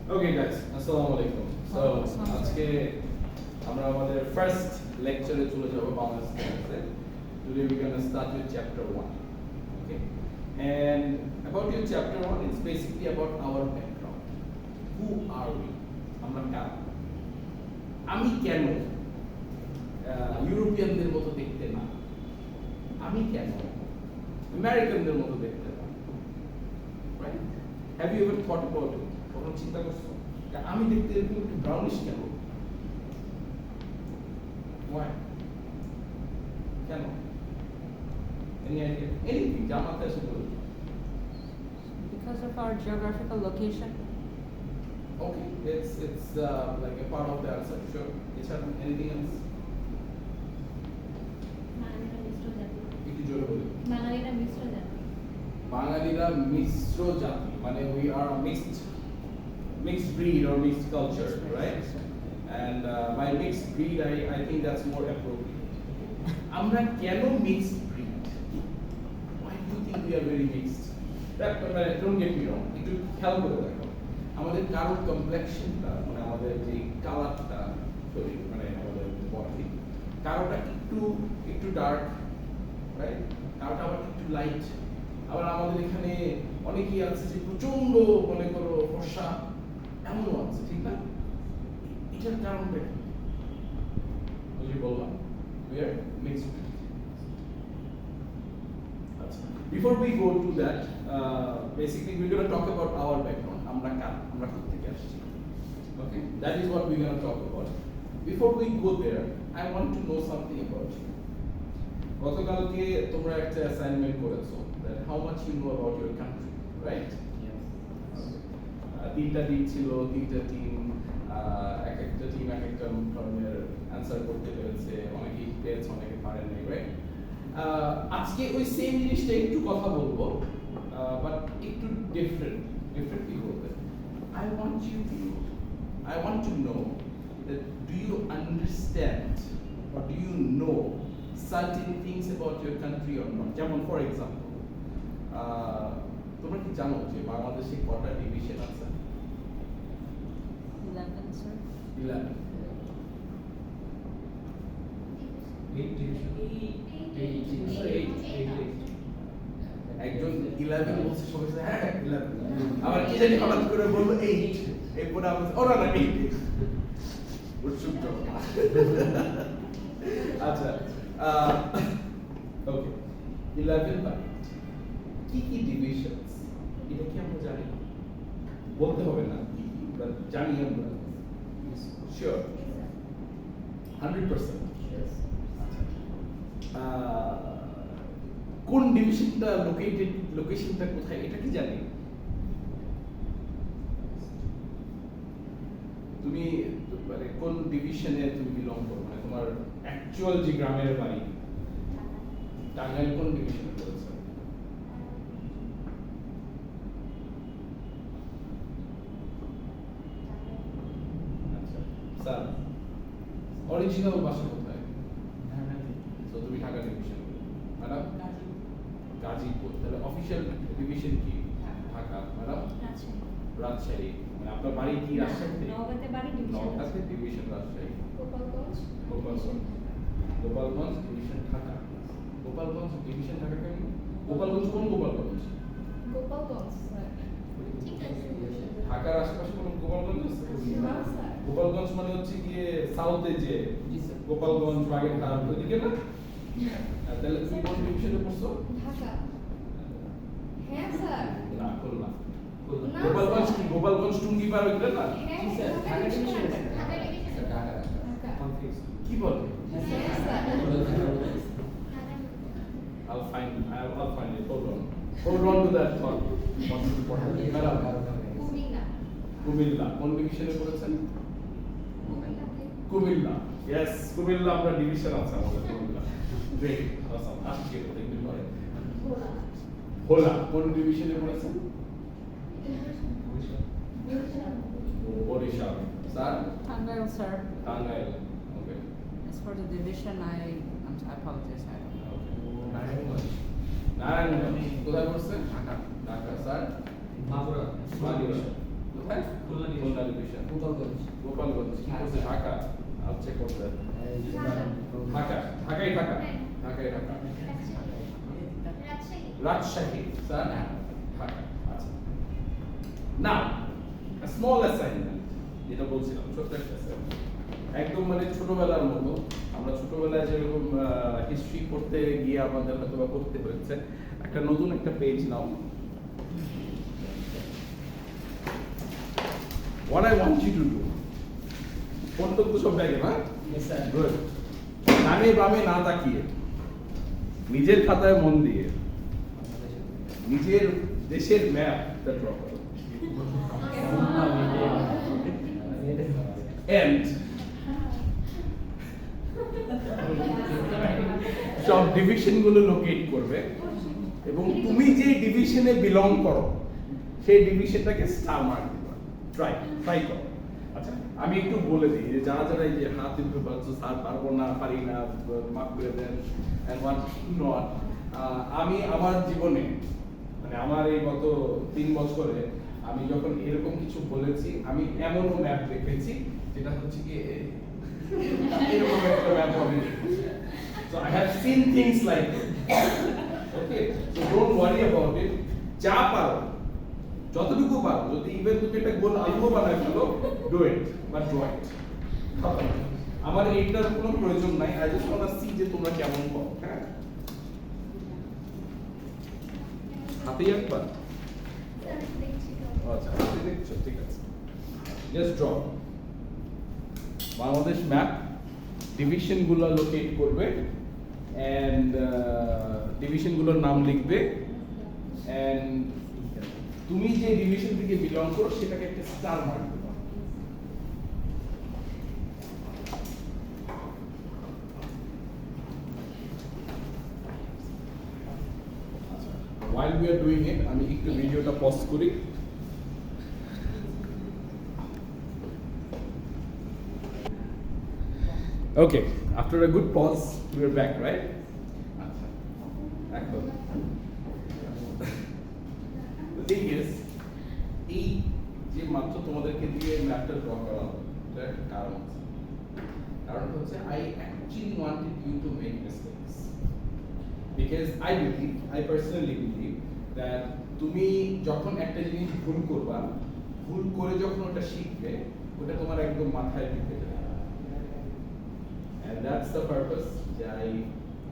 Okay guys, assalamu alaikum. So আজকে আমরা আমাদের first lecture এ চলে যাব Bangladesh class. Today we're going to start with chapter 1. Okay? And about your chapter 1, it's basically about our background. Who are we? আমরা কারা? আমি কেন ইউরোপিয়ানদের মতো দেখতে না? আমি কেন আমেরিকানদের মতো দেখতে না? Right? Have you ever thought about it? কখনো চিন্তা করছো আমি দেখতে এরকম একটু ব্রাউনিশ কেন? Why? কেন? Any idea? Anything? যা মাথায় আসে বলুন। Because of our geographical location. Okay, it's like a part of the answer. Sure. Anything else? একটু জোরে বলুন। বাঙালিরা মিশ্র জাতি মানে we are a mixed breed or mixed culture, right? And by mixed breed I think that's more appropriate. আমরা কেন mixed breed? Why do you think we are very mixed? Don't get me wrong, একটু খেয়াল করে দেখো আমাদের কারো কমপ্লেক্সনটা মানে আমাদের যে কালারটা শরীর মানে আমাদের বডি কারোটা একটু ডার্ক, রাইট? কারোটা আবার একটু লাইট, আবার আমাদের এখানে অনেকেই আছে যে প্রচন্ড মনে করো ফর্সা এমনও আছে, ঠিক না? এটার কারণটা কি? বুঝি বললাম we are mixed. Before we go to that, basically we're going to talk about our background. আমরা কারা, আমরা কোথা থেকে আসছি, okay? That is what we're going to talk about. Before we go there, I want to know something about you. গতকালকে তোমরা একটা assignment করেছো that how much you know about your country, right? Yes. তিনটা দিক ছিল, তিনটা team, এক একটা টিম এক একটা ধরনের অ্যানসার করতে পেরেছে, অনেকেই পেরেছে অনেকে পারে নাই, রাইট? আজকে ওই সেম জিনিসটা একটু কথা বলবো বাট একটু ডিফারেন্টলি বলতে I want to know that do you understand or do you know certain things about your country or not? যেমন for example তোমরা কি জানো যে বাংলাদেশে কটা ডিভিশন আছে? 11, sir. 11. 8 division. 8. একজন 11 বলছে সবাই বলছে হ্যাঁ 11 আবার কি জানি হঠাৎ করে বললো 8 এরপর আমরা ওরা না 8 উৎসুক জমা আচ্ছা ওকে 11 বাই কি ডিভিশনস এটা কি আমরা জানি? বলতে হবে না কি বাট জানি আমরা শিওর 100%. কোন ডিভিশনটা লোকেশনটা কোথায় এটা কি জানি? তুমি মানে কোন ডিভিশনে তুমি বিলং করো, মানে তোমার অ্যাকচুয়াল যে গ্রামের বাড়ি টাঙ্গাইল কোন ডিভিশনে পড়েছে? আচ্ছা স্যার অরিজিনাল বাসা কোথায়? তো তুমি ঢাকা ডিভিশন, ম্যাডাম গাজীপুর, তাহলে অফিশিয়াল ডিভিশন কি ঢাকা, ম্যাডাম রাজশাহী, মানে আপনার বাড়ি কি রাজশাহীতে? নওগাঁতে division Rajshahi, Gopalganj division Dhaka, Gopalganj division Dhaka কেন? গোপালগঞ্জ কোন গোপালগঞ্জ? ঢাকার আশেপাশে কোন গোপালগঞ্জ আছে? গোপালগঞ্জ মানে হচ্ছে গিয়ে সাউথে যে গোপালগঞ্জ বাগেরহাট ওইদিকে না? তাহলে তুমি কোন ডিভিশনে পড়ছো? ঢাকা। হ্যাঁ স্যার। না খুলনা। গোপালগঞ্জ কি গোপালগঞ্জ টুঙ্গি পার ওইটা না? হ্যাঁ sir, Dhaka division. Dhaka division. Dhaka. Dhaka. কি বলে? হ্যাঁ sir. I'll find it. Hold on to that thought. Comilla কোন ডিভিশনে পড়েছেন? কুমিল্লা। Yes, কুমিল্লা আমরা ডিভিশন আছে আমাদের কুমিল্লা। Great, awesome. আজকে দেখবেন পরে। ভোলা কোন ডিভিশনে পড়েছেন? Barishal. Sir? Tangail, sir. Tangail. Okay. As for the division, I apologize. I don't know. Narayanganj কোথায় পড়ছে? ঢাকা। স্যার? মাগুরা। মাগুরা। কোথায়? খুলনা ডিভিশন। খুলনা ডিভিশন। গোপালগঞ্জ। গোপালগঞ্জ। কি করছে? Dhaka. I'll check on that. Dhaka. ঢাকায় ঢাকা। ঢাকায় ঢাকা। রাজশাহী। স্যার? ঢাকা। আচ্ছা। Now, a small assignment. যেটা বলছিলাম, ছোট্ট একটা assignment. একদম মানে ছোটবেলার মতো আমরা ছোটবেলায় যেরকম হিস্ট্রি করতে গিয়ে আমাদের হয়তো বা করতে হয়েছে, একটা নতুন একটা page now. What I want you to do, পড়তে তো সব ব্যাগে না? Yes, sir. Good. ডানে বামে না তাকিয়ে নিজের খাতায় মন দিয়ে নিজের দেশের ম্যাপটা ড্র করো। And সব ডিভিশন গুলো লোকেট করবে এবং তুমি যে ডিভিশনে বিলং করো সেই ডিভিশনটাকে স্টার মার্ক দিবা। ট্রাই করো। আচ্ছা, আমি একটু বলে দিই যে যারা যারা এই যে হাত তুলতে পারছো, স্যার পারবো না, পারি না, মাফ করে দেন, and what not, আমি আমার জীবনে মানে আমার এই গত 3 বছরে আমি যখন এরকম কিছু বলেছি, আমি এমনও ম্যাপ দেখেছি যেটা হচ্ছে কি এরকম একটা ম্যাপ আমি দেখেছি। So I have seen things like it. Okay, so don't worry about it. যা পারো, যতটুকু পারো, যদি ইভেন তুমি একটা গোল আলু বানায় ফেলো, do it, but do it. আমার এইটার কোনো প্রয়োজন নাই, I just want to see যে তোমরা কেমন পাও, হ্যাঁ? হাতেই একবার? আচ্ছা, হাতে দেখছো, ঠিক আছে। Just draw. Bangladesh map, division গুলো লোকেট করবে and ডিভিশন গুলোর নাম লিখবে and তুমি যে ডিভিশন থেকে বিলং করো সেটাকে একটা স্টার মার্ক দেবে। While we are doing it, আমি একটু ভিডিওটা পজ করি। Okay, after a good pause, we are back, right? এখন the thing is, এই যে মাত্র তোমাদেরকে দিয়ে ম্যাপটা ড্র করা হলো, এটার একটা কারণ আছে। কারণ হচ্ছে I actually wanted you to make mistakes because I personally believe that তুমি যখন একটা জিনিস ভুল করবা, ভুল করে যখন ওটা শিখবে, ওটা তোমার একদম মাথায় ঢুকে যাবে। And that's the purpose. I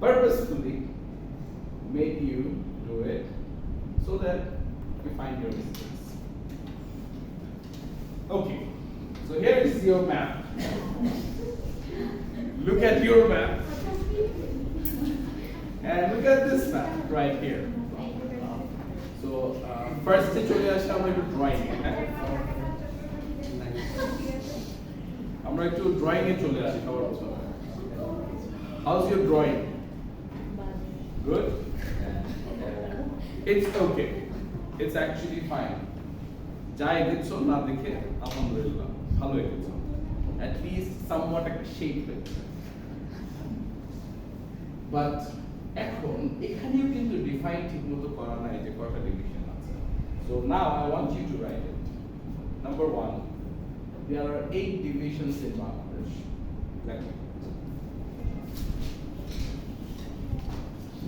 purposefully made you do it so that you find your mistakes. Okay, so here is your map. Look at your map. And look at this map right here. So first চলে আসে আমরা একটু drawing এ, হ্যাঁ? আমরা একটু drawing এ চলে আসি সবার প্রথমে। How's your drawing? Good? It's okay. It's actually fine. যা এঁকেছো না দেখে আলহামদুলিল্লাহ ভালো এঁকেছো। At least somewhat একটা shape হয়েছে। But এখন এখানেও কিন্তু ডিফাইন ঠিকমতো করা নাই যে কয়টা ডিভিশন আছে। So now I want you to write it. Number 1, there are 8 divisions in Bangladesh. Let me.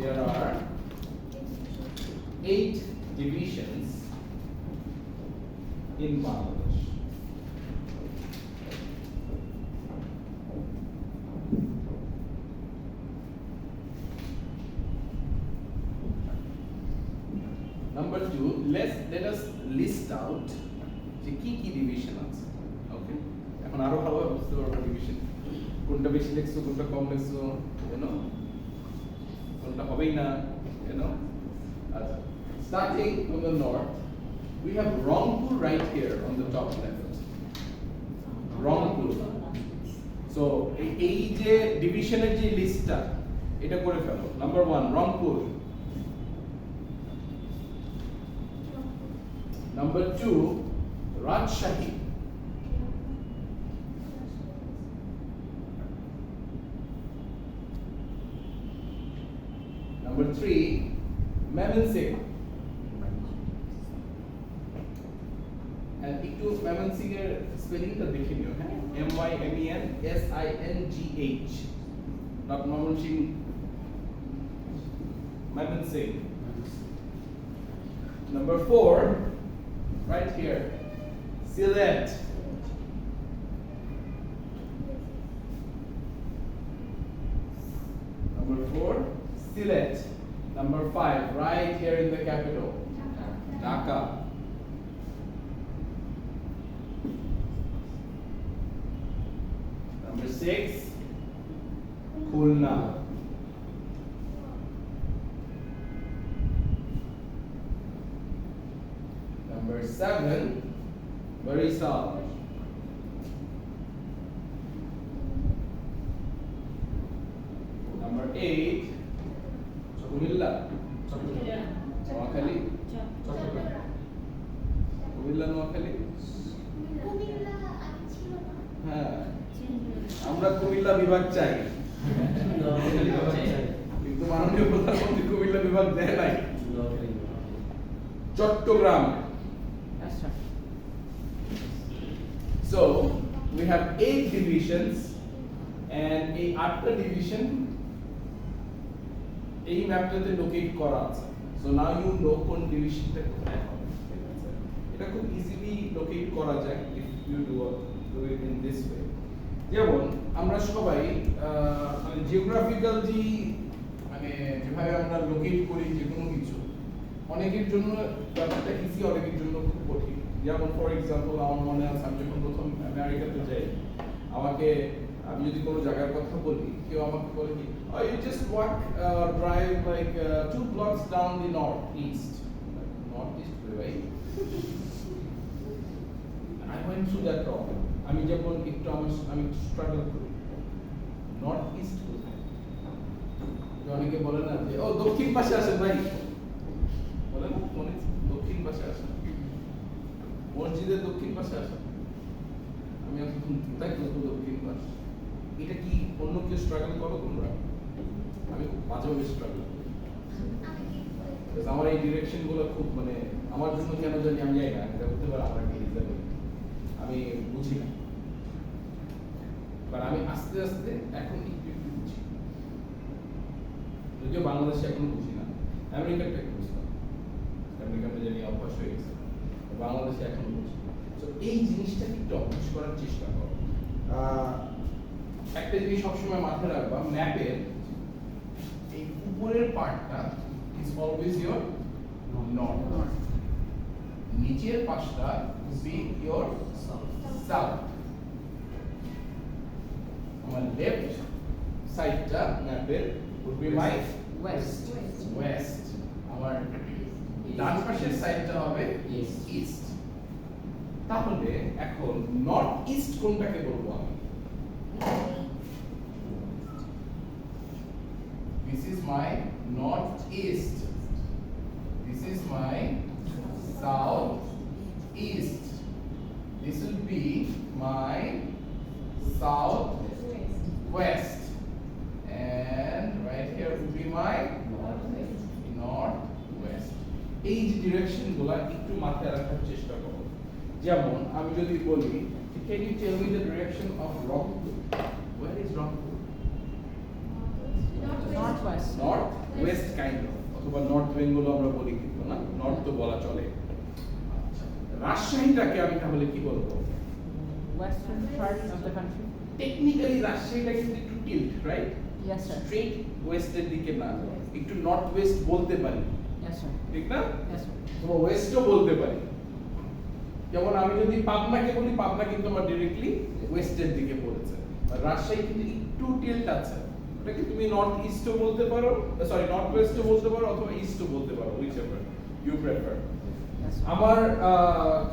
There are 8 divisions in Bangladesh. Number 2, let us list out যে কি কি ডিভিশন আছে। ওকে, এখন আরো ভালোভাবে বুঝতে পারবো ডিভিশন কোনটা বেশি লিখছো, কোনটা কম লিখছো, you কোনটা হবেই না, আচ্ছা, starting from the north, we have Rangpur right here on the top left. Rangpur. So এই যে ডিভিশনের যে লিস্টটা এটা করে ফেলো। Number 1, Rangpur. Number 2, Rajshahi. Number 3, Maimansingh. And একটু ম্যামেনসিং এর স্পেলিংটা দেখে নিও, হ্যাঁ? MYMENSINGH, not ম্যামেনসিং, ম্যামেনসিং. Number 4, right here, Sylhet. Number 4, Sylhet. Number 5, right here in the capital, Dhaka. Number 6, Khulna. Number 7, Barisal. Number 8, Kumilla. Noakhali. Kumilla, Noakhali. হ্যাঁ, আমরা কুমিল্লা বিভাগ চাই, কিন্তু মাননীয় প্রধানমন্ত্রী কুমিল্লা বিভাগ দেয় নাই। Chittagong. Yes, sir. So we have 8 divisions, and এই 8টা ডিভিশন এই ম্যাপটাতে লোকেট করা আছে. So now you know কোন ডিভিশনটা কোথায় হবে. ঠিক আছে? এটা খুব ইজিলি লোকেট করা যায় if you do it in this way. যেমন আমরা সবাই মানে জিওগ্রাফিক্যাল মানে যেভাবে আমরা লোকেট করি যে কোনো কিছু, অনেকের জন্য ব্যাপারটা ইজি, অনেকের জন্য খুব কঠিন. যেমন ফর এক্সাম্পল আমার মনে আছে আমি যখন প্রথম আমেরিকাতে যাই, আমাকে আমি যদি কোনো জায়গার কথা বলি, কেউ আমাকে বলে কি, oh you just walk drive like 2 blocks down the north east right? I went through that problem. আমি যখন একটু আমি স্ট্রাগল করি, নর্থ ইস্ট কোথায়? অনেকে বলে না যে ও দক্ষিণ পাশে আসেন ভাই, বলে না মনে দক্ষিণ পাশে আসেন, মসজিদের দক্ষিণ পাশে আসেন। আমি এখন তাই বলবো দক্ষিণ পাশ। এটা কি অন্য কেউ স্ট্রাগল করো তোমরা? আমি খুব বাজেভাবে স্ট্রাগল করি, আমার এই ডিরেকশন গুলো খুব মানে আমার জন্য কেন জানি আমি যাই না, এটা হতে পারে আমার একটা রিজন, আমি বুঝি না, বাট আমি আস্তে আস্তে এখন একটু একটু বুঝি, যদিও বাংলাদেশে এখনো বুঝি না, আমেরিকাটা একটু বুঝতাম, আমেরিকাতে জানি অভ্যাস হয়ে গেছে, বাংলাদেশে এখনো বুঝি। তো এই জিনিসটাকে একটু অভ্যাস করার চেষ্টা করো। একটা জিনিস সবসময় মাথায় রাখবা, ম্যাপের এই উপরের পার্টটা is always your north, নিচের পাশটা will be your south. আমার লেফট সাইডটা ম্যাপের would be my west. আমার ডান পাশের সাইডটা হবে ইস্ট। তাহলে এখন নর্থ ইস্ট কোনটাকে বলবো আমি? This is my northeast. This is my southeast. This will be my southwest. And right here will be my northwest. এই যে ডিরেকশন গুলা একটু মাথায় রাখার চেষ্টা করো। যেমন আমি যদি বলি, can you tell me the direction of Rangpur? Where is Rangpur? Northwest. North west kind of, অথবা নর্থ বেঙ্গল আমরা বলি কিন্তু না, নর্থ তো বলা চলে। রাজশাহীটাকে আমি তাহলে কি বলবো? Western part of the country. Technically রাজশাহীটা কিন্তু একটু tilt, right? Yes, sir. Straight ওয়েস্টের দিকে না, একটু নর্থ ওয়েস্ট বলতে পারি, Yes, sir. ঠিক না? Yes, sir. তো ওয়েস্টও বলতে পারি। যেমন আমি যদি পাবনাকে বলি, পাবনা কিন্তু আমার ডাইরেক্টলি ওয়েস্টের দিকে পড়েছে, আর রাজশাহী কিন্তু একটু টিল্ট আছে, ওটাকে তুমি নর্থ ইস্টও বলতে পারো, সরি নর্থ ওয়েস্টও বলতে পারো, অথবা ইস্টও বলতে পারো, whichever you prefer. Yes, sir. আমার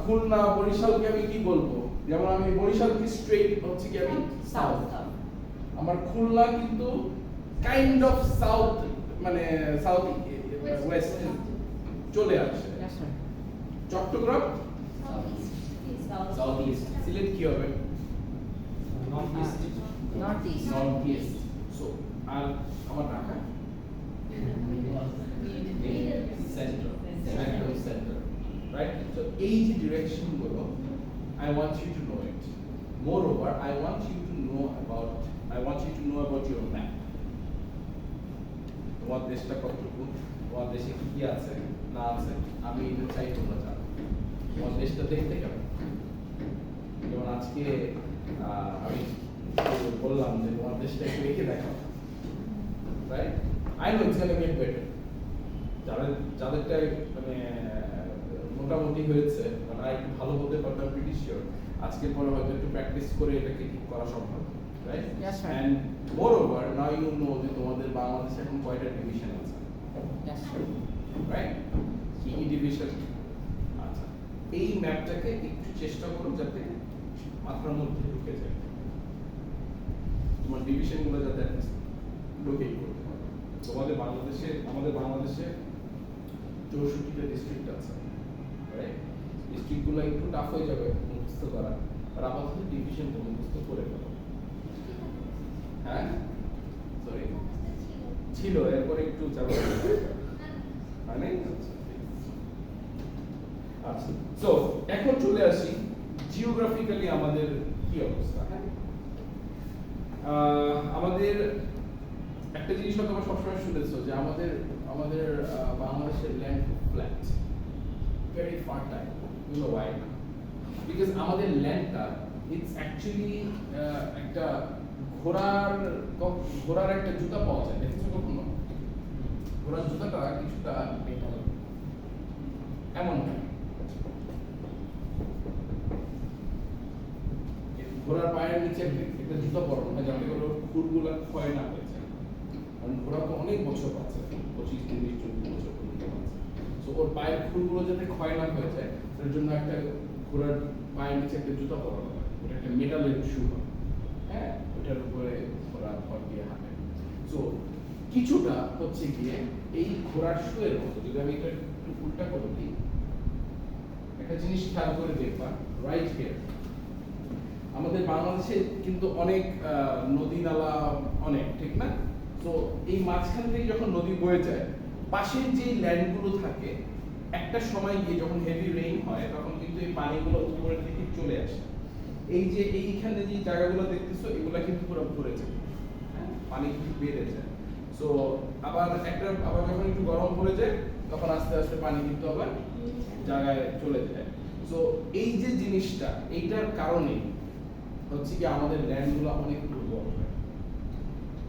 খুলনা বরিশালকে আমি কি বলবো? যেমন আমি বরিশালকে স্ট্রেট হচ্ছে কি আমি সাউথ, আমার খুলনা কিন্তু কাইন্ড অফ সাউথ, মানে সাউথ ওয়েস্ট চলে আসে। Yes, sir. Chattogram south east, Sylhet কি হবে? Northeast. North east. সো আর আমার ঢাকা সেন্টার, একদম সেন্টার, রাইট? সো এই যে ডিরেকশন গুলো I want you to know it. Moreover, I want you to know about your map. তোমার দেশটা কতটুকু, তোমার দেশে কি কি আছে না আছে, আমি এটা চাই তোমরা জানো। তোমার দেশটা দেখতে কেমন? যেমন আজকে আমি বললাম যে তোমার দেশটা একটু রেখে দেখাও, right? I know it's gonna get better. যাদেরটা মানে মোটামুটি হয়েছে, মানে আর একটু ভালো বলতে পারতাম, প্রিটি শিওর আজকের পরে হয়তো একটু প্র্যাকটিস করে এটাকে ঠিক করা সম্ভব, right? Yes, sir. And moreover, now you know যে তোমাদের বাংলাদেশে এখন কয়টা ডিভিশন আছে, Yes, sir. রাইট? কি কি ডিভিশন? আচ্ছা, এই ম্যাপটাকে একটু চেষ্টা করো যাতে মাথার মধ্যে ঢুকে যায়, তোমার ডিভিশনগুলো যাতে লোকেট করতে পারো। আমাদের বাংলাদেশে 64টা ডিস্ট্রিক্ট আছে, রাইট? ডিস্ট্রিক্টগুলো একটু টাফ হয়ে যাবে মুখস্থ করা, আর আপাতত ডিভিশনটা মুখস্থ করে ফেলো। হ্যাঁ, সরি, ছিল, এরপরে একটু চালু মানে আচ্ছা। সো এখন চলে আসি জিওগ্রাফিক্যালি আমাদের কি অবস্থা। হ্যাঁ, আমাদের একটা জিনিস হয়তো আমরা সবসময় শুনেছো যে আমাদের বাংলাদেশের land flat, very fertile. You know why? Because আমাদের ল্যান্ডটা ইটস অ্যাকচুয়ালি একটা ঘোড়ার একটা জুতা পাওয়া যায়, দেখেছো কখনো? ঘোড়ার জুতাটা কিছুটা এমন হয়, ঘোড়ার পায়ের নিচে একটা জুতা পরানো হয় যাতে করে খুরগুলো ক্ষয় না হয়ে যায়, কারণ ঘোড়া তো অনেক বছর বাঁচে, 25, 30, 40 বছর পর্যন্ত বাঁচে। সো ওর পায়ের খুরগুলো যাতে ক্ষয় না হয়ে যায় তার জন্য একটা ঘোড়ার পায়ের নিচে একটা জুতা পরানো হয়, ওটা একটা মেটালের শু হয়। হ্যাঁ, ওটার উপরে ঘোড়া পর দিয়ে হাঁটে। সো কিছুটা হচ্ছে গিয়ে এই ঘোড়ার শুয়ের মতো। যদি আমি এটা একটু উল্টা করে দিই, একটা জিনিস খেয়াল করে দেখবা, রাইট হিয়ার আমাদের বাংলাদেশে কিন্তু অনেক নদী নালা অনেক, ঠিক না? তো এই মাঝখান থেকে যখন নদী বয়ে যায়, পাশের যে ল্যান্ডগুলো থাকে একটা সময় গিয়ে যখন হেভি রেইন হয় তখন কিন্তু এই পানিগুলো উপরের দিকে চলে আসে। এই যে এইখানে যে জায়গাগুলো দেখতেছো এগুলো কিন্তু পুরো ভরে যায়, হ্যাঁ, পানি কিন্তু বেড়ে যায়। সো আবার যখন একটু গরম পড়ে যায় তখন আস্তে আস্তে পানি কিন্তু আবার জায়গায় চলে যায়। সো এই যে জিনিসটা, এইটার কারণে হচ্ছে কি আমাদের ল্যান্ডগুলো অনেক দুর্বল হয়।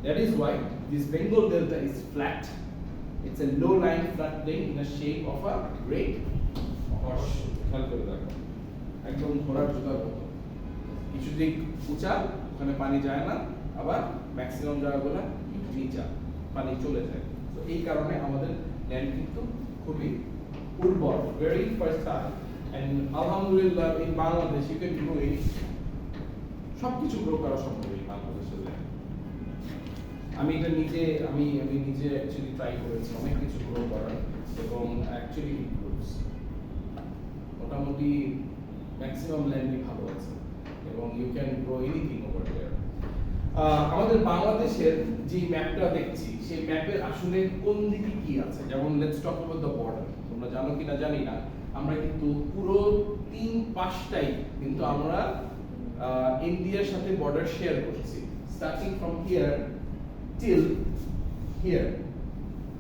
That is why this Bengal Delta is flat. It's a low-lying flat plain in the shape of a great horse. খেয়াল করে দেখো, একদম ঘোড়ার জুতার মতো। কিছু দিক উঁচা, ওখানে পানি যায় না, আবার ম্যাক্সিমাম জায়গাগুলো একটু নিচা, পানি চলে যায়। তো এই কারণে আমাদের ল্যান্ড কিন্তু খুবই উর্বর, very fertile, and alhamdulillah in Bangladesh you can grow anything. সবকিছু গ্রো করা সম্ভব এই বাংলাদেশের ল্যান্ড। আমি নিজে অ্যাকচুয়ালি ট্রাই করেছি অনেক কিছু গ্রো করার, এবং অ্যাকচুয়ালি ইট গ্রোস। মোটামুটি ম্যাক্সিমাম ল্যান্ডই ভালো আছে, এবং you can grow anything over there. আমাদের বাংলাদেশের যে ম্যাপটা দেখছি সেই ম্যাপের আসলে কোন দিকে কি আছে, যেমন let's talk about the border. তোমরা জানো কিনা জানি না, আমরা কিন্তু পুরো 3 পাশটাই কিন্তু আমরা ইন্ডিয়ার সাথে বর্ডার শেয়ার করছি, starting from here till here.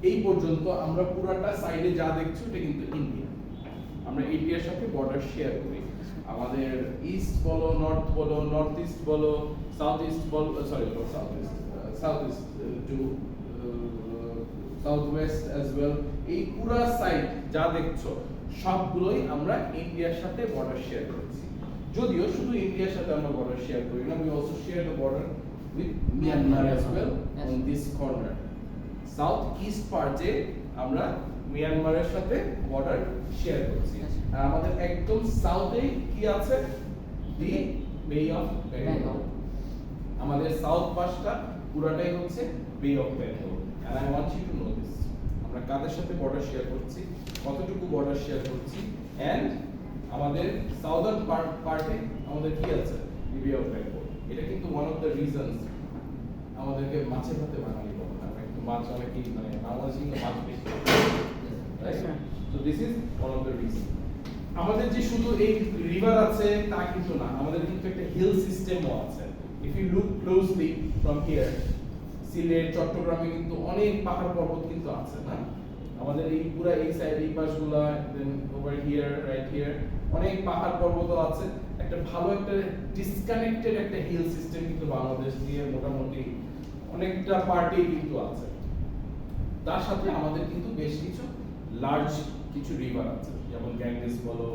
এই পর্যন্ত আমরা পুরোটা সাইডে যা দেখছি ওটা কিন্তু ইন্ডিয়া। আমরা ইন্ডিয়ার সাথে বর্ডার শেয়ার করি। আমাদের ইস্ট বলো, নর্থ বলো, নর্থ ইস্ট বলো, সাউথ ইস্ট বলো, sorry south east two south West as well, এই পুরো সাইড যা দেখছো সবগুলোই আমরা ইন্ডিয়ার সাথে বর্ডার শেয়ার করেছি। যদিও শুধু ইন্ডিয়ার সাথে আমরা বর্ডার শেয়ার করি না, we also share the border with Myanmar as well on this corner. South east পার্টে আমরা মিয়ানমারের সাথে বর্ডার শেয়ার করছি। আর আমাদের একদম সাউথে কি আছে? দি বে অফ বেঙ্গল। আমাদের সাউথ পাশটা পুরোটাই হচ্ছে বে of Bengal. and I want you to know this, আমরা কাদের সাথে বর্ডার শেয়ার করছি, কতটুকু বর্ডার শেয়ার করছি, and আমাদের সাউদার্ন পার্টে আমাদের কি আছে? দি বে অফ বেঙ্গল। এটা কিন্তু one of the reasons আমাদেরকে মাছে ভাতে বাঙালি বলা হয়। একটু মাছ অনেকেই মানে বাংলাদেশে কিন্তু মাছ বেশি, right? So this is one of the reasons. আমাদের যে শুধু এই রিভার আছে তা কিন্তু না, আমাদের কিন্তু একটা হিল সিস্টেমও আছে। If you look closely from here, Sylhet চট্টগ্রামে কিন্তু অনেক পাহাড় পর্বত কিন্তু আছে না, আমাদের এই পুরো এই সাইড এই পাশগুলা, দেন ওভার হিয়ার রাইট হিয়ার অনেক পাহাড় পর্বত আছে। একটা ভালো একটা ডিসকানেক্টেড একটা হিল সিস্টেম কিন্তু বাংলাদেশ দিয়ে মোটামুটি অনেকটা পার্টি কিন্তু আছে। তার সাথে আমাদের কিন্তু বেশ কিছু লার্জ কিছু রিভার আছে, যেমন গ্যাংজেস বলো,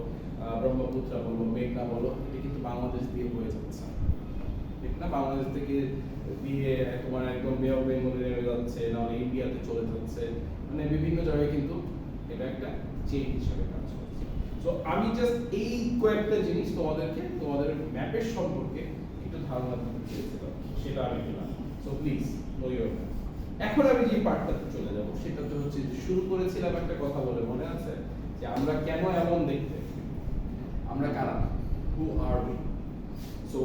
ব্রহ্মপুত্র বলো, মেঘনা বলো, এটা কিন্তু বাংলাদেশ দিয়ে বয়ে যাচ্ছে, ঠিক না? বাংলাদেশ থেকে দিয়ে তোমার একদম বে অফ বেঙ্গলে নেমে যাচ্ছে, নাহলে ইন্ডিয়াতে চলে যাচ্ছে, মানে বিভিন্ন জায়গায় কিন্তু এটা একটা চেইন হিসেবে কাজ করছে। সো আমি জাস্ট এই কয়েকটা জিনিস তোমাদেরকে তোমাদের ম্যাপের সম্পর্কে একটু ধারণা দিতে চেয়েছিলাম, সেটা আমি দিলাম। So please no your map. এখন আমি যে পার্টটাতে চলে যাব সেটা তো হচ্ছে যে শুরু করেছিলাম একটা কথা বলে, মনে আছে যে আমরা কেন এমন দেখতে, আমরা কারা, who are we. So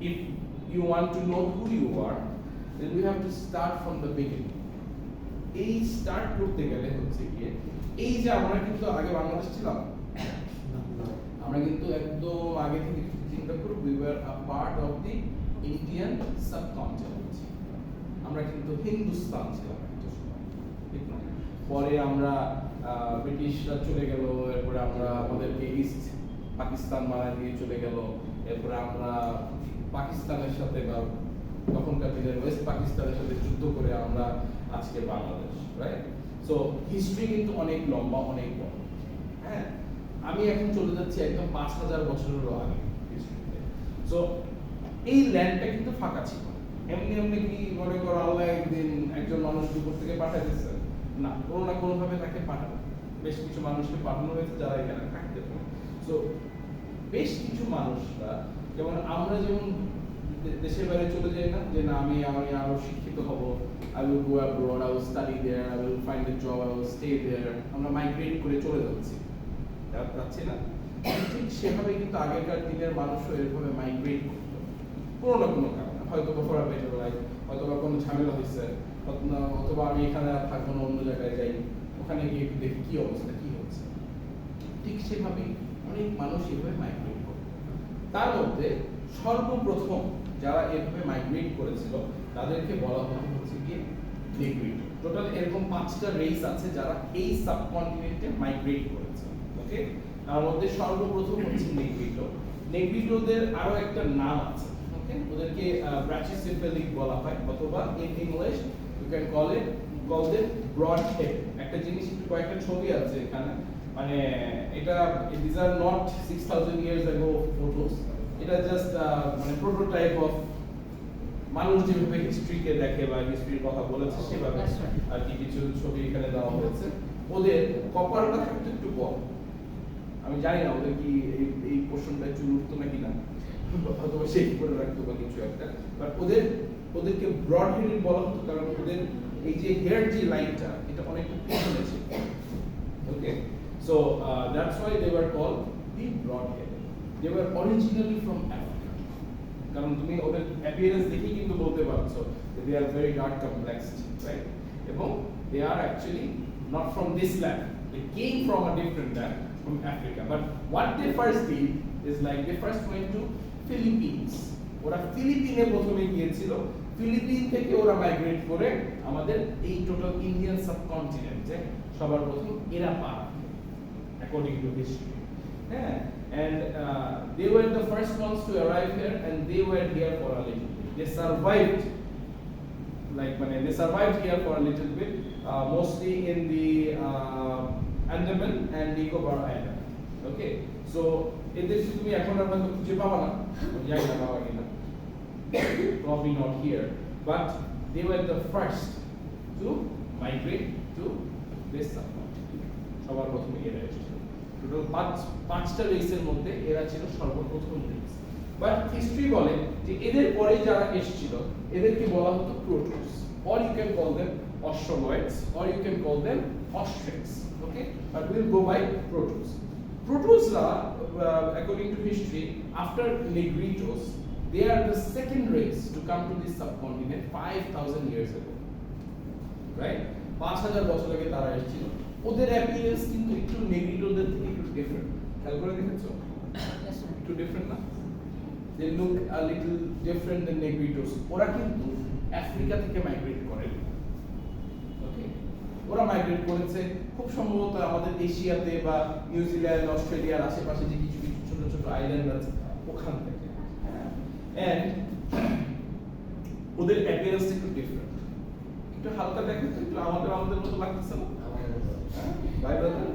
if you want to know who you are, then we have to start from the beginning. এই স্টার্ট করতে গেলে হচ্ছে গিয়ে এই যে আমরা কিন্তু আগে বাংলাদেশ ছিলাম, আমরা কিন্তু একদম আগে থেকে চিন্তা করব, we were a part of the Indian subcontinent, আমরা কিন্তু হিন্দুস্তান ছিলাম একটা সময়, ঠিক না? পরে আমরা ব্রিটিশরা চলে গেল, এরপরে আমরা আমাদেরকে ইস্ট পাকিস্তান বানায় দিয়ে চলে গেল, এরপরে আমরা পাকিস্তানের সাথে বা তখনকার দিনের ওয়েস্ট পাকিস্তানের সাথে যুদ্ধ করে আমরা আজকে বাংলাদেশ, রাইট? সো হিস্ট্রি কিন্তু অনেক লম্বা, অনেক বড়। হ্যাঁ, আমি এখন চলে যাচ্ছি একদম 5000 বছরেরও আগে হিস্ট্রিতে। সো এই ল্যান্ডটা কিন্তু ফাঁকা ছিল, এমনি এমনি কি মনে করো আল্লাহ একদিন একজন মানুষ উপর থেকে পাঠিয়ে দিচ্ছে? না, কোনো না কোনো ভাবে তাকে পাঠানো, বেশ কিছু মানুষকে পাঠানো হয়েছে যারা এখানে থাকতে পারে। সো বেশ কিছু মানুষরা, যেমন আমরা যেমন দেশের বাইরে চলে যাই না, যে না আমি আরো শিক্ষিত হব, I will go abroad, I will study there, I will find a job, I will stay there, আমরা মাইগ্রেট করে চলে যাচ্ছি, যাচ্ছি না? ঠিক সেভাবে কিন্তু আগেকার দিনের মানুষও এরকম মাইগ্রেট করতো কোনো না কোনো কারণে, হয়তো ফর আ বেটার লাইফ, হয়তো বা কোনো ঝামেলা হয়েছে, অথবা আমি এখানে আর থাকবো না, অন্য জায়গায় যাই, ওখানে গিয়ে একটু দেখি কি অবস্থা কি হচ্ছে। ঠিক সেভাবেই অনেক মানুষ এভাবে মাইগ্রেট করতো। তার মধ্যে সর্বপ্রথম যারা এভাবে মাইগ্রেট করেছিল তাদেরকে বলা হচ্ছে গিয়ে নেগ্রিটো। টোটাল এরকম 5টা রেস আছে যারা এই সাবকন্টিনেন্টে মাইগ্রেট করেছে, ওকে? তার মধ্যে সর্বপ্রথম হচ্ছে নেগ্রিটো। নেগ্রিটোদের আরো একটা নাম আছে, ওকে? ওদেরকে ব্রাচিসেফালিক বলা হয়, অথবা in English you can call them broad head. একটা জিনিস, কয়েকটা ছবি আছে এখানে, মানে এটা this are not 6000 years ago photos, এটা জাস্ট মানে প্রোটোটাইপ অফ মানুষ যেভাবে হিস্ট্রিকে দেখে বা হিস্ট্রির কথা বলেছে সেভাবে আর কি কিছু ছবি এখানে দেওয়া হয়েছে। ওদের কপালটা থাকতো একটু বড়, আমি জানি না ওদের কি এই পোর্শনটা চুল উঠতো নাকি না, অথবা শেপ করে রাখতো বা কিছু একটা, বাট ওদেরকে ব্রড হেডেড বলা হতো কারণ ওদের এই যে হেয়ার যে লাইনটা এটা অনেকটা পিছনে ছিল, okay? So that's why they were called the broad head. They were originally from Africa, কারণ তুমি ওদের অ্যাপিয়ারেন্স দেখেই কিন্তু বলতে পারছো they are very dark complexed, right? এবং they are actually not from this land, they came from a different land from Africa, but what they first did is like they first went to Philippines. ওরা ফিলিপিনে প্রথমে গিয়েছিল, ফিলিপিন থেকে ওরা migrate করে আমাদের এই টোটাল ইন্ডিয়ান সাবকন্টিনেন্টে সবার প্রথম এরা পা রাখে, অ্যাকর্ডিং টু হিস্ট্রি। হ্যাঁ, and they were the first ones to arrive here, and they were here for a little bit. They survived, they survived here for a little bit, mostly in the Andaman and Nicobar Island. Okay, so এদের তুমি এখন আর হয়তো খুঁজে পাবা না, জানি না পাবা কিনা, probably not here, but they were the first to migrate to this subcontinent. সবার প্রথমে এরা এসেছিল। টোটাল 5টা রেসের মধ্যে এরা ছিল সর্বপ্রথম রেস। বাট হিস্ট্রি বলে যে এদের পরে যারা এসেছিল এদেরকে বলা হতো প্রোটোস, or you can call them Australoids, or you can call them Austrians, okay? But we'll go by protos. Protosra, according to history, after Negritos, they are the second race to come to this subcontinent 5000 years ago, right? 5000 বছর আগে তারা এসেছিল। ওদের appearance কিন্তু একটু নেগ্রিটোদের থেকে একটু different, খেয়াল করে দেখেছো? Yes, sir. একটু ডিফারেন্ট না? They look a little different than negritos. ওরা কিন্তু আফ্রিকা থেকে মাইগ্রেট করে। ওকে, ওরা মাইগ্রেট করেছে খুব সম্ভবত আমাদের এশিয়াতে বা নিউজিল্যান্ড, অস্ট্রেলিয়ার আশেপাশে যে কিছু কিছু ছোট ছোট আইল্যান্ড আছে ওখান থেকে। এন্ড ওদের অ্যাপিয়ারেন্স একটু ডিফারেন্ট। একটু হালকা দেখো তো, একটু আমাদের মতো লাগতেছে না? By brother.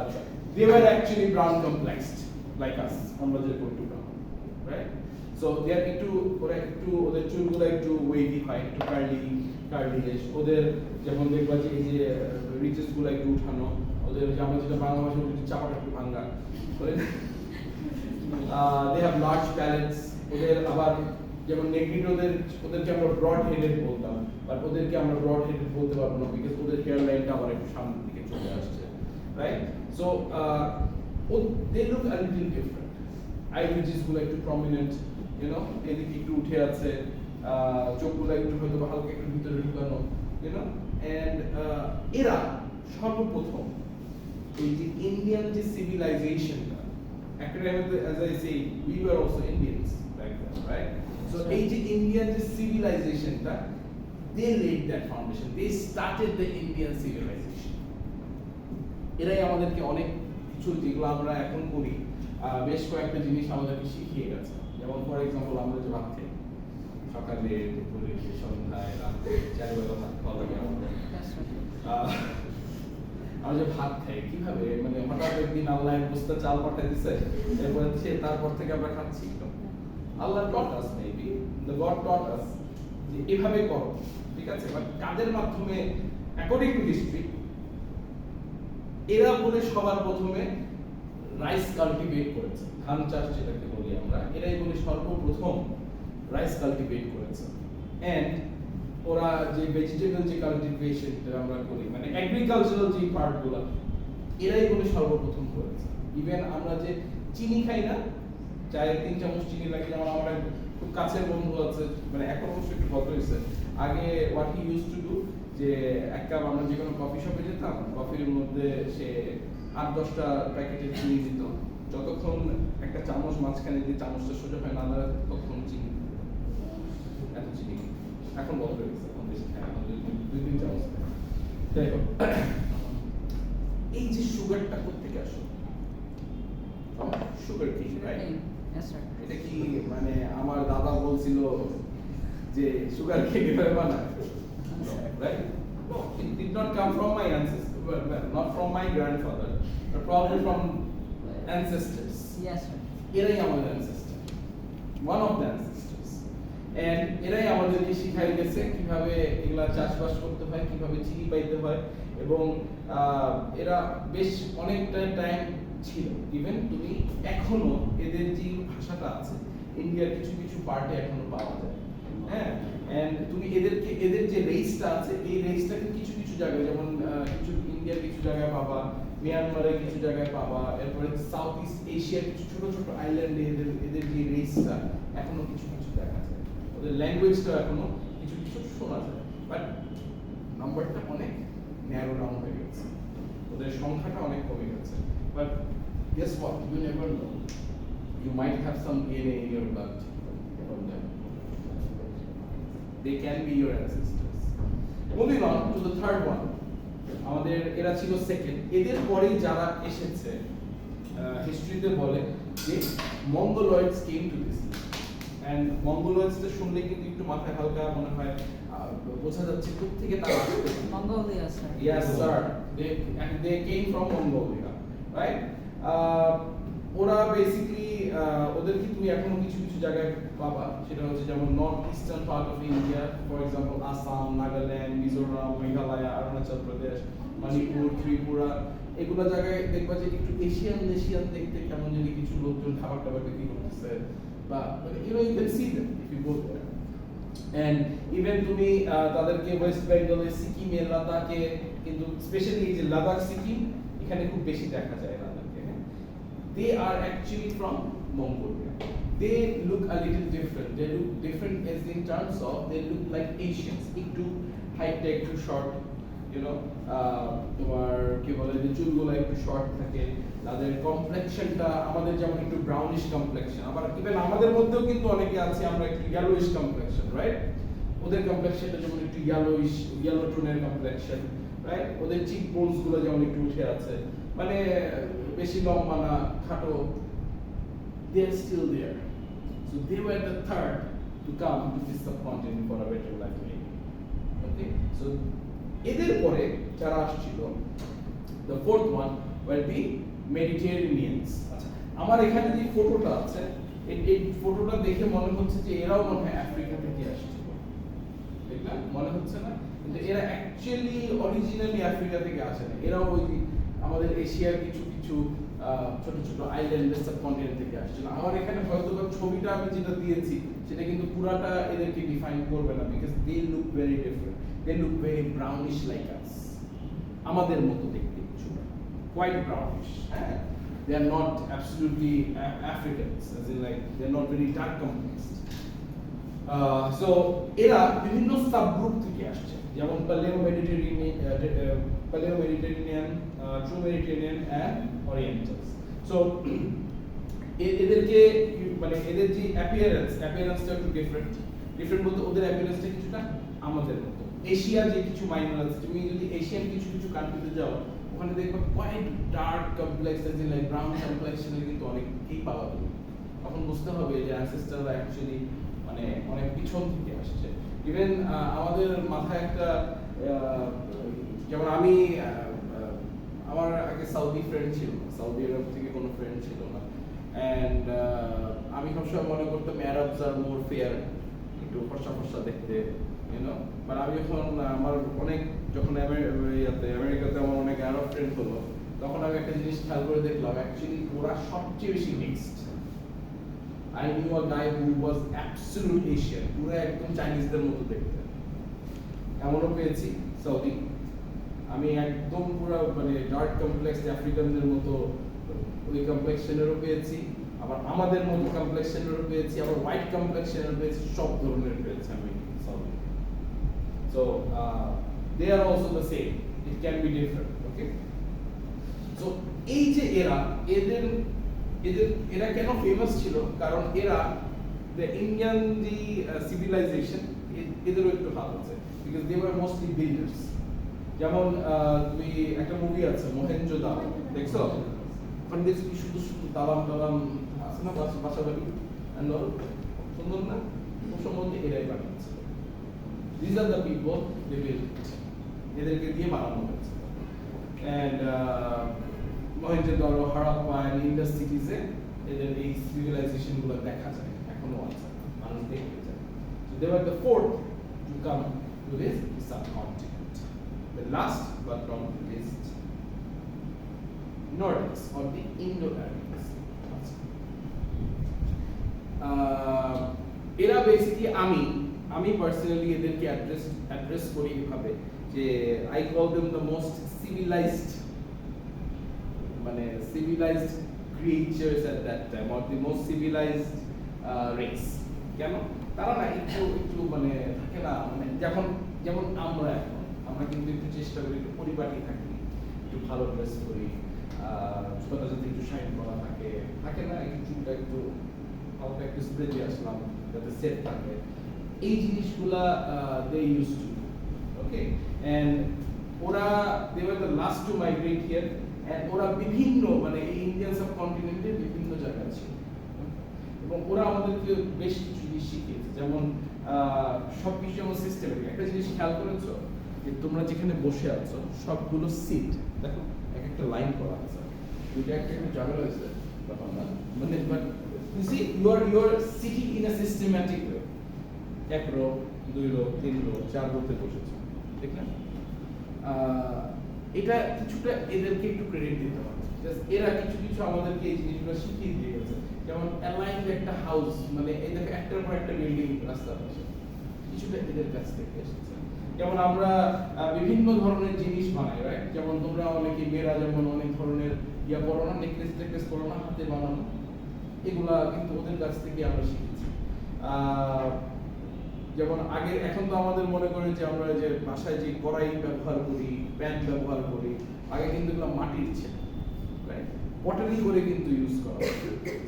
আচ্ছা, they were actually brown complexed like us, আমরা যে একটু brown, right? So they are একটু ওদের চুলগুলো একটু wavy হয়, একটু curly-ish, ওদের যেমন দেখবা যে এই যে রিচেস গুলো একটু উঠানো, ওদের যে আমরা যেটা বাংলা ভাষায় বলি চাপাটা একটু ভাঙা, they have large palates, ওদের আবার যেমন নেগ্রিটোদের ওদেরকে আমরা ব্রড হেডেড বলতাম, বাট ওদেরকে আমরা ব্রড হেডেড বলতে পারবো না বিকজ ওদের হেয়ার লাইনটা আবার একটু সামনের দিকে চলে আসছে, right? So they look a little different. Eye ridges গুলো একটু prominent, you know, এদিকে একটু উঠে আছে, চোখগুলো একটু হয়তো হালকা একটু ভিতরে ঢুকানো, you know, and এরা সর্বপ্রথম এই যে ইন্ডিয়ান যে সিভিলাইজেশনটা, একটা টাইমে as I say we were also Indians back then, right? So এই যে ইন্ডিয়ান যে সিভিলাইজেশনটা, they laid that foundation, they started the Indian civilization. এরাই আমাদেরকে অনেক কিছু যেগুলো আমরা এখন করি বেশ কয়েকটা জিনিস আমাদেরকে শিখিয়ে গেছে। যেমন ফর এক্সাম্পল আমরা যে ভাত খাই সকালে, দুপুরে, সন্ধ্যায়, রাতে 4 বেলা ভাত খাওয়া লাগে আমাদের। Yes, sir. আমরা যে ভাত খাই কিভাবে, মানে হঠাৎ একদিন আল্লাহ এক বস্তা চাল পাঠিয়ে দিছে, এরপর তারপর থেকে আমরা খাচ্ছি। আল্লাহ taught us, maybe the God taught us যে এভাবে করো, ঠিক আছে? বাট কাদের মাধ্যমে? অ্যাকর্ডিং টু হিস্ট্রি এরা বলে সবার প্রথমে রাইস কাল্টিভেট করেছে, ধান চাষ যেটাকে বলি আমরা, এরাই বলে সর্বপ্রথম রাইস কাল্টিভেট করেছে। এন্ড ওরা যে ভেজিটেবল যে কাল্টিভেশনটা আমরা করি, মানে এগ্রিকালচারাল যে পার্টগুলো, এরাই বলে সর্বপ্রথম করেছে। ইভেন আমরা যে চিনি খাই না, চায়ে 3 চামচ চিনি লাগে, যেমন আমার খুব কাছের বন্ধু আছে, মানে এখন অবশ্য একটু বদল হয়েছে, আগে what he use to do, যে এক কাপ আমরা যে কোনো কফি শপে যেতাম, কফির মধ্যে সে 8-10টা প্যাকেটের চিনি দিত, যতক্ষণ একটা চামচ মাঝখানে দিয়ে চামচটা সোজা হয় না ততক্ষণ চিনি, এত চিনি। এখন বদল হয়ে গেছে, এখন বেশি খায়, এখন 2-3 চামচ খায়। যাই হোক, এই যে সুগারটা কোত্থেকে আসে? সুগার কি, রাইট? Yes, sir. এটা কি মানে আমার দাদা বলছিল যে সুগার কেন কিভাবে বানায়, right? No, it did not come from my ancestors, well, not from my grandfather, but probably from ancestors. Yes, sir. এরাই আমাদের ancestor, one of the ancestors, and এরাই আমাদেরকে শিখাই গেছে কিভাবে এগুলা চাষবাস করতে হয়, কিভাবে চিনি পাইতে হয়, এবং এরা বেশ অনেকটা টাইম ছিল। ইভেন তুমি এখনো এদের যে ভাষাটা আছে ইন্ডিয়ার কিছু কিছু পার্টে এখনো পাওয়া যায়, হ্যাঁ। এন্ড তুমি এদের যে রেসটা আছে, এই রেসটাকে কিছু কিছু জায়গায়, যেমন কিছু ইন্ডিয়ার কিছু জায়গায় পাবা, মিয়ানমারের কিছু জায়গায় পাবা, এরপরে সাউথ ইস্ট এশিয়ার কিছু ছোট ছোট আইল্যান্ডে এদের যে রেসটা এখনো কিছু কিছু দেখা যায়, ওদের ল্যাঙ্গুয়েজটা এখনো কিছু কিছু শোনা যায়, বাট নাম্বারটা অনেক ন্যারো ডাউন হয়ে গেছে, ওদের সংখ্যাটা অনেক কমে গেছে। But guess what, you never know, you might have some DNA in your blood from them, they can be your ancestors. Moving on to the third one, আমাদের এরা ছিল সেকেন্ড, এদের পরে যারা এসেছে হিস্ট্রিতে বলে যে মঙ্গোলয়েডস কেম টু দিস, এন্ড মঙ্গোলয়েডসটা শুনলে কিন্তু একটু মাথায় হালকা মনে হয়, বোঝা যাচ্ছে কোত্থেকে তারা আসছে। Mongolia, sir. Yes, sir. They came from Mongolia, right? ওরা বেসিক্যালি ওদেরকে তুমি এখনো কিছু কিছু জায়গায় পাবা, সেটা হচ্ছে যেমন north eastern part of India, for example Assam, Nagaland, Mizoram, Meghalaya, Arunachal Pradesh, Manipur, Tripura, এগুলো জায়গায় দেখবা যে একটু এশিয়ান দেখতে কেমন জানি কিছু লোকজন খাবার টাবার বিক্রি করতেছে, বা you know you can see them if you go there. And even তুমি তাদেরকে ওয়েস্ট বেঙ্গলে, সিকিমে, লাদাখে, কিন্তু স্পেশালি এই যে লাদাখ সিকিম এখানে খুব বেশি দেখা যায় তাদেরকে। They are actually from Mongolia. They look a little different. They look different as in terms of they look like Asians, একটু height একটু short, তোমার কি বলে যে চুলগুলো একটু শর্ট থাকে, তাদের কমপ্লেক্সনটা আমাদের যেমন একটু ব্রাউনিশ কমপ্লেক্সন, আবার ইভেন আমাদের মধ্যেও কিন্তু অনেকে আছে আমরা একটু ইয়েলোইশ কমপ্লেক্সন, রাইট? ওদের কমপ্লেক্সনটা যেমন একটু ইয়েলো টোনের কমপ্লেক্সন, রাইট? ওদের চিক বোনস গুলো যেমন একটু উঠে আছে, মানে বেশি লম্বা না, খাটো, they are still there. So they were the third to come to this subcontinent for a better life living. Okay, so এদের পরে যারা আসছিল, the fourth one were the Mediterraneans. আচ্ছা, আমার এখানে যে ফটোটা আছে, এই ফটোটা দেখে মনে হচ্ছে যে এরাও মনে হয় আফ্রিকা থেকে আসছিল, দেখলাম মনে হচ্ছে না? কিন্তু এরা অ্যাকচুয়ালি অরিজিনালি আফ্রিকা থেকে আসে না, এরাও ওই আমাদের এশিয়ার কিছু কিছু ছোট ছোট আইল্যান্ডের সাবকন্টিনেন্ট থেকে আসছিল। আমার এখানে হয়তো ছবিটা আমি যেটা দিয়েছি সেটা কিন্তু পুরাটা এদেরকে ডিফাইন করবে না, because they look very different, they look very brownish like us, আমাদের মতো দেখতে কিছুটা, কোয়াইট ব্রাউনিশ, হ্যাঁ, they are not absolutely Africans, as in like they are not very dark complexed. So এরা বিভিন্ন সাবগ্রুপ থেকে আসছে, যেমন Paleo Mediterranean, True Mediterranean and Orientals. So এদেরকে মানে এদের যে অ্যাপিয়ারেন্সটা একটু ডিফারেন্ট বলতে ওদের অ্যাপিয়ারেন্সটা কিছুটা আমাদের মতো। এশিয়া যে কিছু মাইনর আছে, তুমি যদি এশিয়ান কিছু কিছু কান্ট্রিতে যাও ওখানে দেখবে quite dark complex, as in like brown কমপ্লেক্সনের কিন্তু অনেকই পাওয়া যাবে। তখন বুঝতে হবে যে অ্যানসেস্টররা অ্যাকচুয়ালি মানে অনেক পিছন থেকে আসছে। ইভেন আমাদের মাথায় একটা যেমন আমি আমার আগে সাউদি ফ্রেন্ড ছিল না, সৌদি আরব থেকে কোনো ফ্রেন্ড ছিল না, অ্যান্ড আমি সবসময় মনে করতাম আরবস আর মোর ফেয়ার, একটু ফর্সা ফর্সা দেখতে, বাট আমি যখন আমেরিকাতে আমার অনেক আরব ফ্রেন্ড হলো, তখন আমি একটা জিনিস খেয়াল করে দেখলাম অ্যাকচুয়ালি ওরা সবচেয়ে বেশি mixed. I knew a guy who was absolute Asian, পুরো একদম চাইনিজদের মতো দেখতে। এমনও পেয়েছি সৌদি, আমি একদম পুরো মানে ডার্ক কমপ্লেক্স আফ্রিকানদের মতো ওই কমপ্লেক্সনেরও পেয়েছি, আবার আমাদের মতো কমপ্লেক্সনেরও পেয়েছি, আবার হোয়াইট কমপ্লেক্সনেরও পেয়েছি, সব ধরনের পেয়েছি আমি Saudi. So they are also the same, it can be different, okay? So এই যে এরা কেন ফেমাস ছিল, কারণ এরা the Indian the civilization এদেরও একটু হাত আছে, because they were mostly builders. যেমন তুমি একটা মুভি আছে মহেঞ্জোদারো, দেখছো? ওখানে দেখছি কি শুধু শুধু দালাম আছে না, বাসা বাড়ি, সুন্দর না? খুব সম্বন্ধে এরাই বানিয়েছিল। These are the people they built, এদেরকে দিয়ে বানানো হয়েছে। And Mohenjodaro, Harappa and Indus সিটিজে এদের এই সিভিলাইজেশন গুলো দেখা যায়, এখনো আছে, মানুষ দেখতে যায়। So they were the fourth to come to this subcontinent. The last but not least, Nordics or the Indo-Aryans. এরা বেসিক্যালি আমি পার্সোনালি এদেরকে অ্যাড্রেস করি এভাবে যে I call them the most civilized, মানে civilized creatures at that time, or the most civilized race. কেন? তারা না একটু মানে থাকে না, মানে যেমন আমরা কিন্তু একটু চেষ্টা করি, একটু পরিপাটি থাকি, একটু ভালো ড্রেস করি, ছোটটা যাতে একটু শাইন করা থাকে না, একটু চুলটা একটু হালকা একটু স্প্রে দিয়ে আসলাম যাতে সেট থাকে, এই জিনিসগুলা they use to do, okay? And ওরা they were the last to migrate here, and ওরা বিভিন্ন মানে এই ইন্ডিয়ান সাবকন্টিনেন্টের বিভিন্ন জায়গায় ছিল, এবং ওরা আমাদেরকে বেশ কিছু জিনিস শিখিয়েছে। যেমন সবকিছু যেমন সিস্টেমেটিক। একটা জিনিস খেয়াল করেছো যে তোমরা যেখানে বসে আছো সবগুলো সিট দেখো এক একটা লাইন করা আছে, দুইটা একটা ঝামেলা হয়েছে তখন না, মানে but you see you are sitting in a systematic way, এক রো, দুই রো, তিন রো, চার রোতে বসেছো, ঠিক না? এটা কিছুটা এদেরকে একটু ক্রেডিট দিতে হবে, এরা কিছু আমাদেরকে এই জিনিসগুলো শিখিয়ে দিয়ে গেছে। যেমন অ্যালাইন্ড একটা হাউস, মানে এই দেখো একটার পর একটা বিল্ডিং রাস্তার পাশে, কিছুটা এদের কাছ থেকে এসেছে। যেমন আমরা বিভিন্ন ধরনের জিনিস বানাই, রাইট? যেমন তোমরা অনেকে মেয়েরা যেমন অনেক ধরনের পরো না, নেকলেস পরো না, হাতে বানানো, এগুলা কিন্তু ওদের কাছ থেকে আমরা শিখেছি। যেমন আগে এখন তো আমাদের মনে করেন যে আমরা যে বাসায় যে কড়াই ব্যবহার করি, প্যান ব্যবহার করি, আগে কিন্তু এগুলো মাটির ছিল, রাইট? পটারি করে কিন্তু ইউজ করা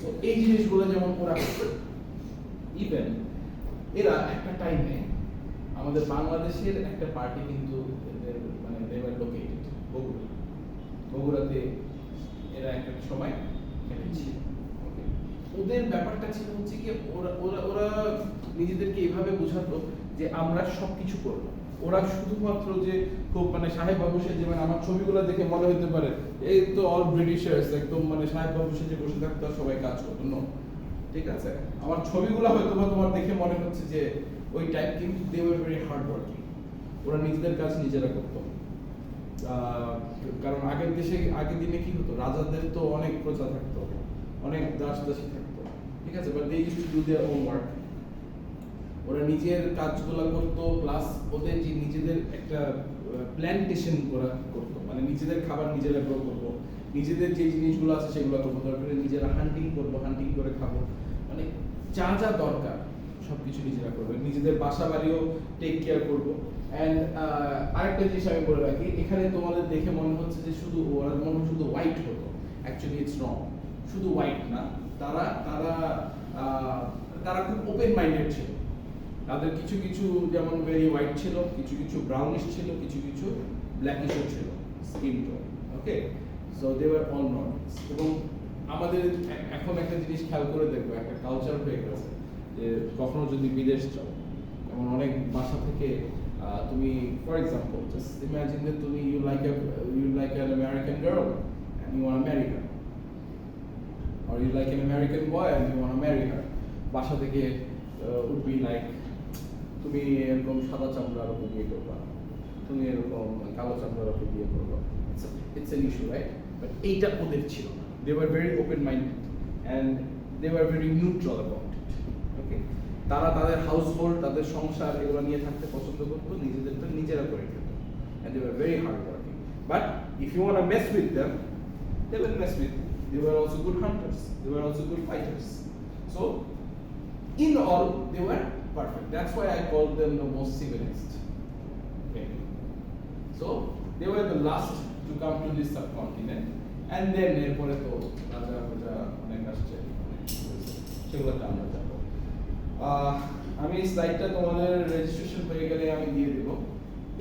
তো এই জিনিসগুলো যেমন ওরা ইভেন এরা একটা টাইমে আমাদের বাংলাদেশের একটা পার্টি কিন্তু এদের মানে দেওয়ার লোকেটেড বগুড়াতে এরা একটা সময় এখানে ছিল। Okay? ওদের ব্যাপারটা ছিল হচ্ছে কি ওরা ওরা ওরা নিজেদেরকে এইভাবে বোঝাতো যে আমরা সবকিছু করবো। ওরা শুধুমাত্র যে খুব মানে সাহেব বাবু সেজে, মানে আমার ছবিগুলো দেখে মনে হতে পারে এই তো অল ব্রিটিশার্স একদম মানে সাহেব বাবু সেজে বসে থাকতো আর সবাই কাজ করতো। No, ঠিক আছে? আমার ছবিগুলো হয়তো বা তোমার দেখে মনে হচ্ছে যে ওই টাইম, কিন্তু they were very hard working. ওরা নিজেদের কাজ নিজেরা করতো। কারণ আগের দিনে কি হতো, রাজাদের তো অনেক প্রজা থাকতো, অনেক দাসী থাকতো, ঠিক আছে? But they used to do their own work. ওরা নিজের কাজগুলো করতো, প্লাস ওদের যে নিজেদের একটা প্ল্যান্টেশন করতো, মানে নিজেদের খাবার নিজেরা গ্রো করবো, নিজেদের যে জিনিসগুলো আছে সেগুলো করবো, দরকার নিজেরা হান্টিং করবো, হান্টিং করে খাবো, মানে যা যা দরকার সবকিছু নিজেরা করবে, নিজেদের বাসা বাড়িও টেক কেয়ার করবো। অ্যান্ড আরেকটা জিনিস আমি বলে রাখি, এখানে তোমাদের দেখে মনে হচ্ছে যে শুধু ওরা মনে হয় শুধু হোয়াইট হতো, অ্যাকচুয়ালি ইটস রং। শুধু হোয়াইট না, তারা তারা তারা খুব ওপেন মাইন্ডেড ছিল। তাদের কিছু কিছু যেমন ভেরি হোয়াইট ছিল, কিছু কিছু ব্রাউনিশ ছিল, কিছু কিছু ব্ল্যাকিশও ছিল skin tone. Okay, so they were all normals. এবং আমাদের এখন একটা জিনিস খেয়াল করে দেখবো, একটা কালচার হয়ে গেছে যে কখনো যদি বিদেশ যাও, যেমন অনেক বাসা থেকে তুমি for example just imagine that তুমি you like an American girl and you want to marry her, or you like an American boy and you want to marry her. বাসা থেকে would be like তুমি এরকম সাদা চামড়ার ওপর বিয়ে করবা, তুমি এরকম কালো চামড়ার ওপর বিয়ে করবা। It's an issue, right? But এইটা ওদের ছিল না। They were very open minded and they were very neutral about it. Okay? তারা তাদের হাউসহোল্ড, তাদের সংসার এগুলো নিয়ে থাকতে পছন্দ করতো, নিজেদেরটা নিজেরা করে খেত। And they were very hard working. But if you want to mess with them, they will mess with you. They were also good hunters. They were also good fighters. So, in all, they were perfect. That's why I call them the most civilized. Okay. So, they were the last to come to this subcontinent. And then, এরপরে তো রাজা প্রজা অনেক আসছে, সেগুলোতে আমরা যাবো। আমি এই স্লাইডটা তোমাদের রেজিস্ট্রেশন হয়ে গেলে আমি দিয়ে দেব।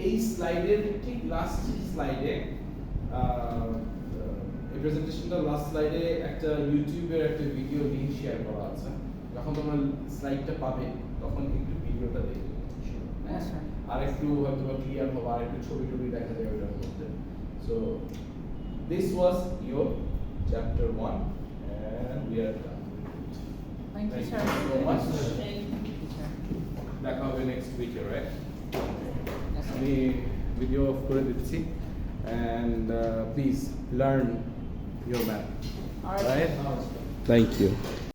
এই স্লাইডের ঠিক লাস্ট স্লাইডে এই প্রেজেন্টেশনটার লাস্ট স্লাইডে একটা ইউটিউবের একটা ভিডিও লিংক শেয়ার করা আছে। যখন তোমরা স্লাইডটা পাবে তখন একটু ভিডিওটা দেখবে, হ্যাঁ, আর একটু হয়তো ক্লিয়ার হবে, আর একটু ছবি টবি দেখা যাবে ওটার মধ্যে। So this was your chapter 1 and we are done. Thank you, sir. so much. Thank you, sir. দেখা হবে নেক্সট উইকে, রাইট? Yes, sir. আমি ভিডিও অফ করে দিচ্ছি and please learn your math. All right. Right? Thank you.